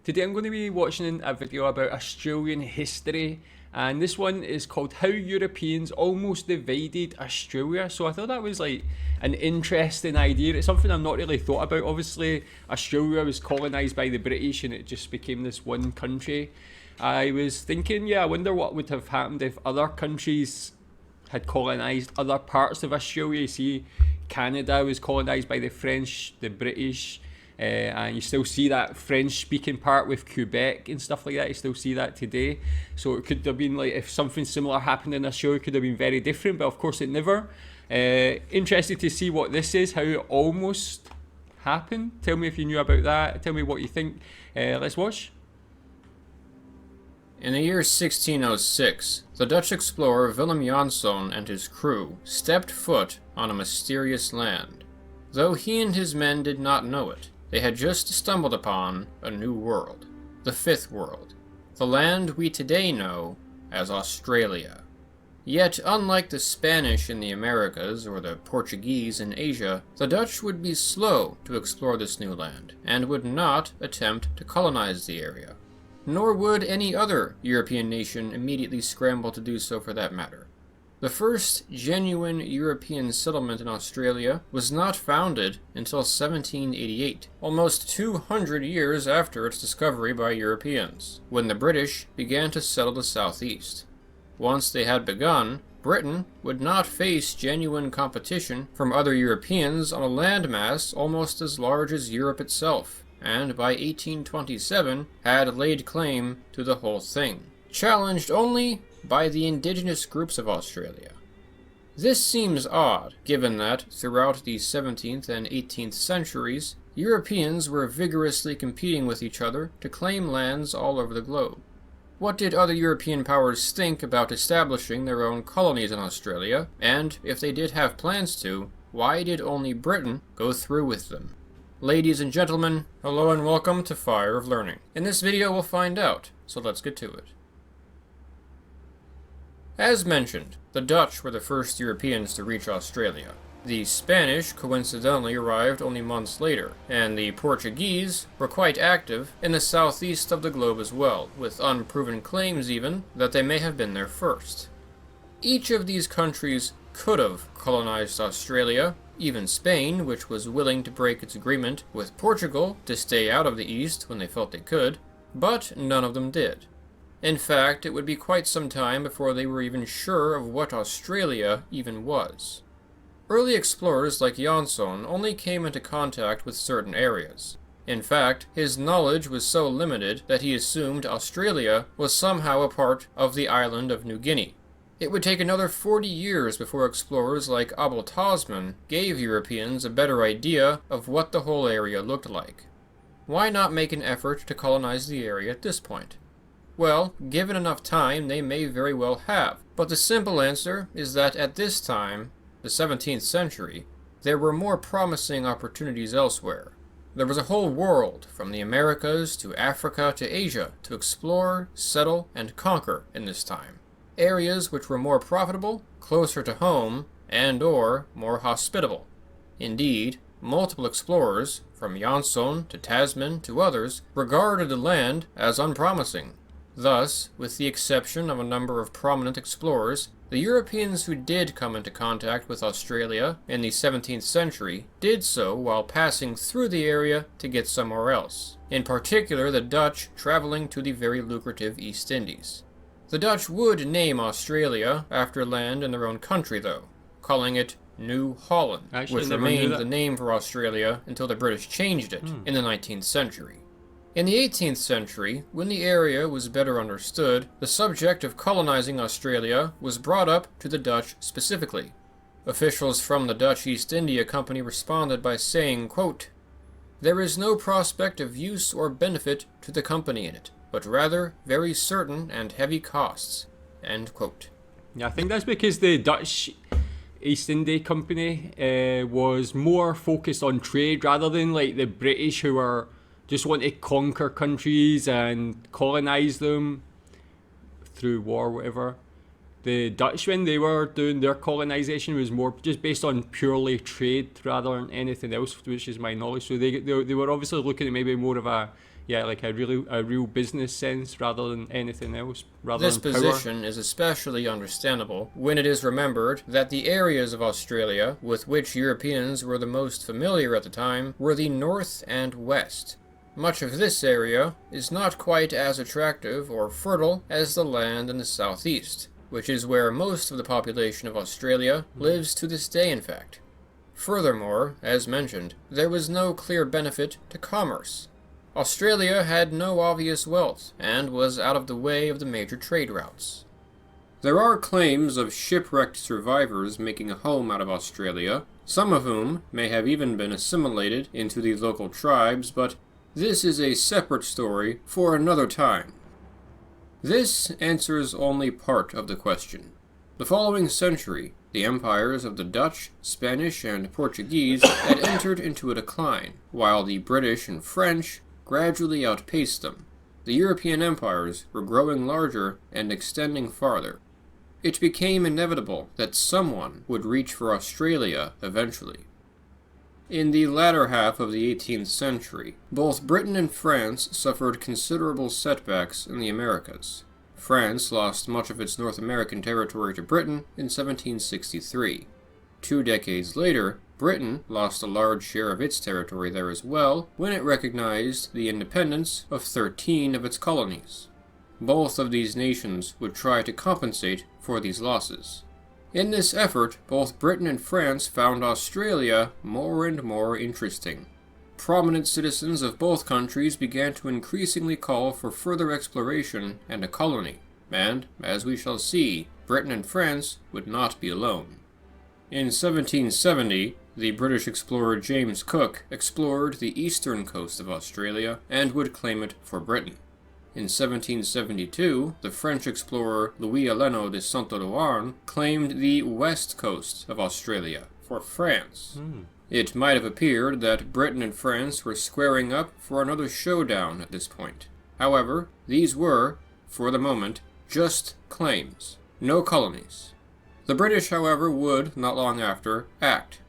Today I'm going to be watching a video about Australian history, and this one is called How Europeans Almost Divided Australia. So I thought that was like an interesting idea. It's something I've not really thought about. Obviously Australia was colonised by the British and it just became this one country. I was thinking, I wonder what would have happened if other countries had colonised other parts of Australia. You see, Canada was colonised by the French, the British, and you still see that French speaking part with Quebec and stuff like that. You still see that today. So it could have been like, if something similar happened in Australia, it could have been very different, but of course it never. Interested to see what this is, how it almost happened. Tell me if you knew about that. Tell me what you think. Let's watch. In the year 1606, the Dutch explorer Willem Janszoon and his crew stepped foot on a mysterious land. Though he and his men did not know it, they had just stumbled upon a new world, the Fifth World, the land we today know as Australia. Yet, unlike the Spanish in the Americas or the Portuguese in Asia, the Dutch would be slow to explore this new land and would not attempt to colonize the area. Nor would any other European nation immediately scramble to do so for that matter. The first genuine European settlement in Australia was not founded until 1788, almost 200 years after its discovery by Europeans, when the British began to settle the southeast. Once they had begun, Britain would not face genuine competition from other Europeans on a landmass almost as large as Europe itself, and by 1827 had laid claim to the whole thing, challenged only by the indigenous groups of Australia. This seems odd, given that, throughout the 17th and 18th centuries, Europeans were vigorously competing with each other to claim lands all over the globe. What did other European powers think about establishing their own colonies in Australia, and, if they did have plans to, why did only Britain go through with them? Ladies and gentlemen, hello and welcome to Fire of Learning. In this video we'll find out, so let's get to it. As mentioned, the Dutch were the first Europeans to reach Australia. The Spanish coincidentally arrived only months later, and the Portuguese were quite active in the southeast of the globe as well, with unproven claims even that they may have been there first. Each of these countries could have colonized Australia, even Spain, which was willing to break its agreement with Portugal to stay out of the East when they felt they could, but none of them did. In fact, it would be quite some time before they were even sure of what Australia even was. Early explorers like Janszoon only came into contact with certain areas. In fact, his knowledge was so limited that he assumed Australia was somehow a part of the island of New Guinea. It would take another 40 years before explorers like Abel Tasman gave Europeans a better idea of what the whole area looked like. Why not make an effort to colonize the area at this point? Well, given enough time, they may very well have, but the simple answer is that at this time, the 17th century, there were more promising opportunities elsewhere. There was a whole world, from the Americas to Africa to Asia, to explore, settle, and conquer in this time. Areas which were more profitable, closer to home, and/or more hospitable. Indeed, multiple explorers, from Janszoon to Tasman to others, regarded the land as unpromising. Thus, with the exception of a number of prominent explorers, the Europeans who did come into contact with Australia in the 17th century did so while passing through the area to get somewhere else, in particular the Dutch traveling to the very lucrative East Indies. The Dutch would name Australia after land in their own country though, calling it New Holland, which remained the name for Australia until the British changed it in the 19th century. In the 18th century, when the area was better understood, the subject of colonizing Australia was brought up to the Dutch specifically. Officials from the Dutch East India Company responded by saying, quote, "There is no prospect of use or benefit to the company in it, but rather very certain and heavy costs." End quote. Yeah, I think that's because the Dutch East India Company was more focused on trade rather than like the British, who were just want to conquer countries and colonize them through war, whatever. The Dutch, when they were doing their colonization, was more just based on purely trade rather than anything else, which is my knowledge. So they were obviously looking at maybe more of a yeah, like a real business sense rather than anything else, rather This than power. position is especially understandable when it is remembered that the areas of Australia with which Europeans were the most familiar at the time were the north and west. Much of this area is not quite as attractive or fertile as the land in the southeast, which is where most of the population of Australia lives to this day, in fact. Furthermore, as mentioned, there was no clear benefit to commerce. Australia had no obvious wealth and was out of the way of the major trade routes. There are claims of shipwrecked survivors making a home out of Australia, some of whom may have even been assimilated into the local tribes, but this is a separate story for another time. This answers only part of the question. The following century, the empires of the Dutch, Spanish, and Portuguese had entered into a decline, while the British and French gradually outpaced them. The European empires were growing larger and extending farther. It became inevitable that someone would reach for Australia eventually. In the latter half of the 18th century, both Britain and France suffered considerable setbacks in the Americas. France lost much of its North American territory to Britain in 1763. 2 decades later, Britain lost a large share of its territory there as well when it recognized the independence of 13 of its colonies. Both of these nations would try to compensate for these losses. In this effort, both Britain and France found Australia more and more interesting. Prominent citizens of both countries began to increasingly call for further exploration and a colony, and, as we shall see, Britain and France would not be alone. In 1770, the British explorer James Cook explored the eastern coast of Australia and would claim it for Britain. In 1772, the French explorer Louis Aleno de Saint-Ouen claimed the west coast of Australia for France. It might have appeared that Britain and France were squaring up for another showdown at this point. However, these were, for the moment, just claims, no colonies. The British, however, would, not long after, act.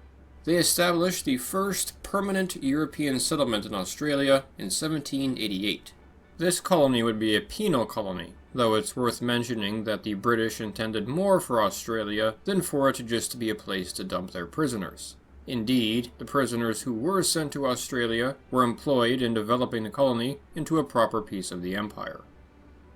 They established the first permanent European settlement in Australia in 1788. This colony would be a penal colony, though it's worth mentioning that the British intended more for Australia than for it just to be a place to dump their prisoners. Indeed, the prisoners who were sent to Australia were employed in developing the colony into a proper piece of the empire.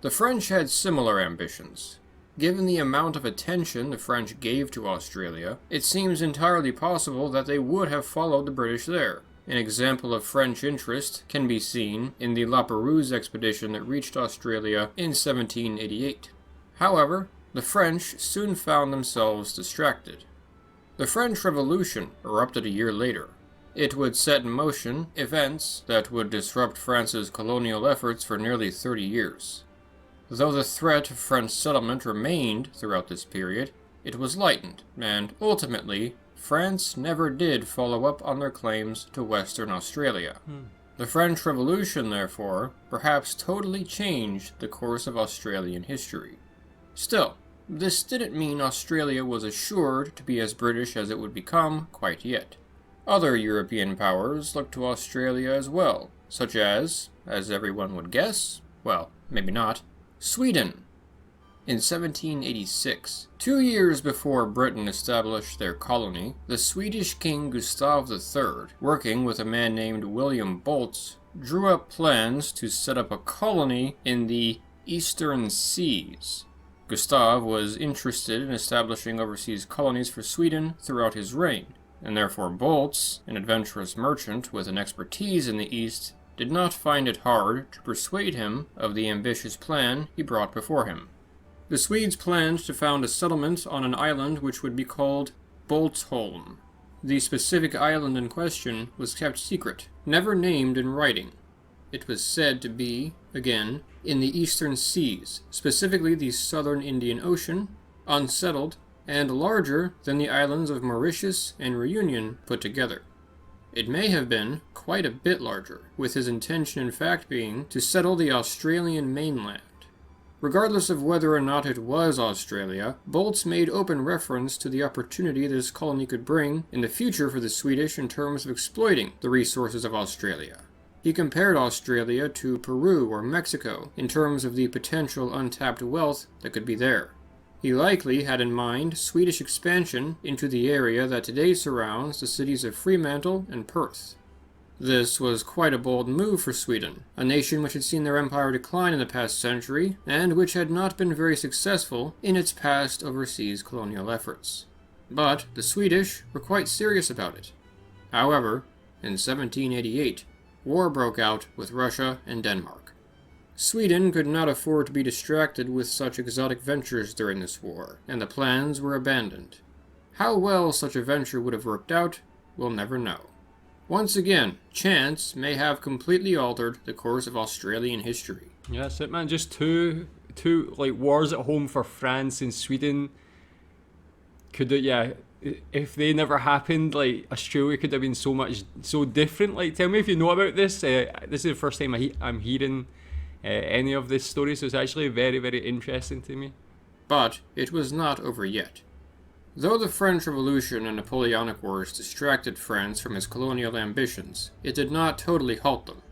The French had similar ambitions. Given the amount of attention the French gave to Australia, it seems entirely possible that they would have followed the British there. An example of French interest can be seen in the La Perouse expedition that reached Australia in 1788. However, the French soon found themselves distracted. The French Revolution erupted a year later. It would set in motion events that would disrupt France's colonial efforts for nearly 30 years. Though the threat of French settlement remained throughout this period, it was lightened, and ultimately, France never did follow up on their claims to Western Australia. The French Revolution, therefore, perhaps totally changed the course of Australian history. Still, this didn't mean Australia was assured to be as British as it would become quite yet. Other European powers looked to Australia as well, such as everyone would guess, well, maybe not, Sweden. In 1786, 2 years before Britain established their colony, the Swedish King Gustav III, working with a man named William Bolts, drew up plans to set up a colony in the Eastern Seas. Gustav was interested in establishing overseas colonies for Sweden throughout his reign, and therefore Bolts, an adventurous merchant with an expertise in the East, did not find it hard to persuade him of the ambitious plan he brought before him. The Swedes planned to found a settlement on an island which would be called Boltsholm. The specific island in question was kept secret, never named in writing. It was said to be, again, in the eastern seas, specifically the southern Indian Ocean, unsettled, and larger than the islands of Mauritius and Reunion put together. It may have been quite a bit larger, with his intention in fact being to settle the Australian mainland. Regardless of whether or not it was Australia, Bolts made open reference to the opportunity this colony could bring in the future for the Swedish in terms of exploiting the resources of Australia. He compared Australia to Peru or Mexico in terms of the potential untapped wealth that could be there. He likely had in mind Swedish expansion into the area that today surrounds the cities of Fremantle and Perth. This was quite a bold move for Sweden, a nation which had seen their empire decline in the past century, and which had not been very successful in its past overseas colonial efforts. But the Swedish were quite serious about it. However, in 1788, war broke out with Russia and Denmark. Sweden could not afford to be distracted with such exotic ventures during this war, and the plans were abandoned. How well such a venture would have worked out, we'll never know. Once again, chance may have completely altered the course of Australian history. Yeah, that's it, man. Just two like wars at home for France and Sweden. Could it, yeah, if they never happened, like Australia could have been so different. Like, tell me if you know about this. This is the first time I'm hearing any of this story, so it's actually very, very interesting to me. But it was not over yet. Though the French Revolution and Napoleonic Wars distracted France from his colonial ambitions, it did not totally halt them.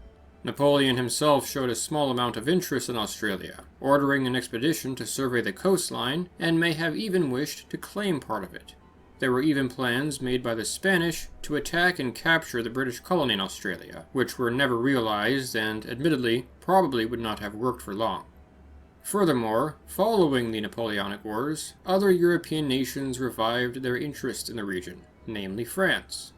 Napoleon himself showed a small amount of interest in Australia, ordering an expedition to survey the coastline, and may have even wished to claim part of it. There were even plans made by the Spanish to attack and capture the British colony in Australia, which were never realized and, admittedly, probably would not have worked for long. Furthermore, following the Napoleonic Wars, other European nations revived their interest in the region, namely France.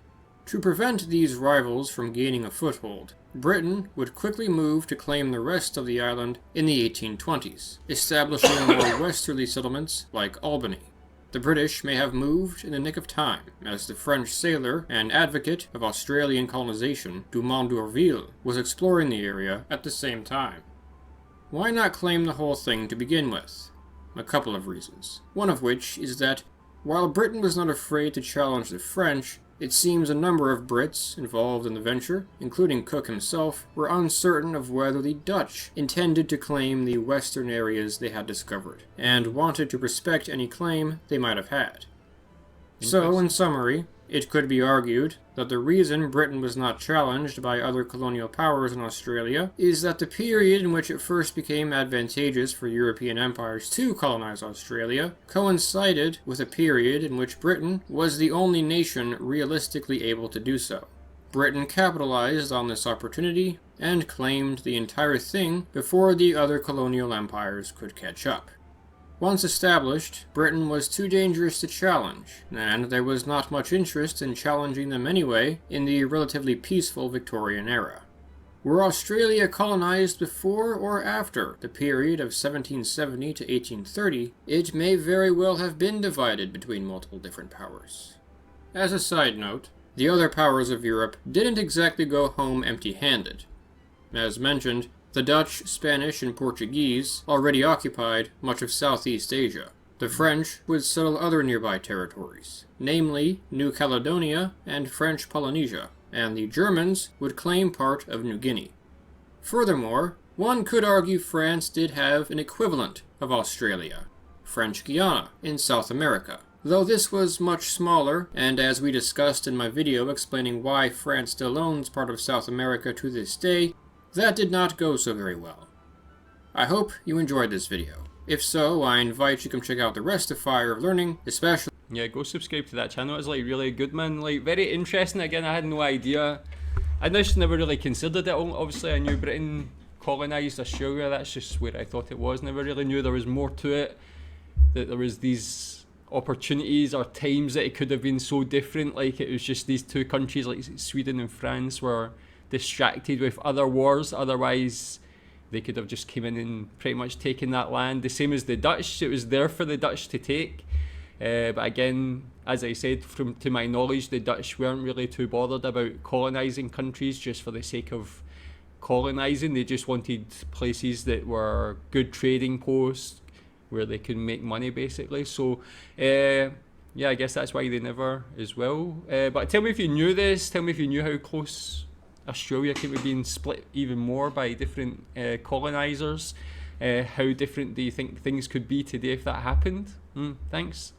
To prevent these rivals from gaining a foothold, Britain would quickly move to claim the rest of the island in the 1820s, establishing more westerly settlements like Albany. The British may have moved in the nick of time, as the French sailor and advocate of Australian colonization, Dumont d'Urville, was exploring the area at the same time. Why not claim the whole thing to begin with? A couple of reasons. One of which is that, while Britain was not afraid to challenge the French, it seems a number of Brits involved in the venture, including Cook himself, were uncertain of whether the Dutch intended to claim the western areas they had discovered, and wanted to respect any claim they might have had. So, in summary, it could be argued that the reason Britain was not challenged by other colonial powers in Australia is that the period in which it first became advantageous for European empires to colonize Australia coincided with a period in which Britain was the only nation realistically able to do so. Britain capitalized on this opportunity and claimed the entire thing before the other colonial empires could catch up. Once established, Britain was too dangerous to challenge, and there was not much interest in challenging them anyway in the relatively peaceful Victorian era. Were Australia colonized before or after the period of 1770 to 1830, it may very well have been divided between multiple different powers. As a side note, the other powers of Europe didn't exactly go home empty-handed. As mentioned, the Dutch, Spanish, and Portuguese already occupied much of Southeast Asia. The French would settle other nearby territories, namely New Caledonia and French Polynesia, and the Germans would claim part of New Guinea. Furthermore, one could argue France did have an equivalent of Australia, French Guiana, in South America, though this was much smaller, and as we discussed in my video explaining why France still owns part of South America to this day, that did not go so very well. I hope you enjoyed this video. If so, I invite you to come check out the rest of Fire of Learning, especially... Yeah, go subscribe to that channel. It's like really good, man. Like, very interesting. Again, I had no idea. I just never really considered it. Obviously, I knew Britain colonised Australia. That's just where I thought it was. Never really knew there was more to it. That there was these opportunities or times that it could have been so different. Like, it was just these two countries, like Sweden and France, were distracted with other wars. Otherwise, they could have just came in and pretty much taken that land. The same as the Dutch. It was there for the Dutch to take. But again, as I said, to my knowledge, the Dutch weren't really too bothered about colonising countries just for the sake of colonising. They just wanted places that were good trading posts where they could make money, basically. So, yeah, I guess that's why they never as well. But tell me if you knew this. Tell me if you knew how close Australia could have been split even more by different colonisers. How different do you think things could be today if that happened? Thanks.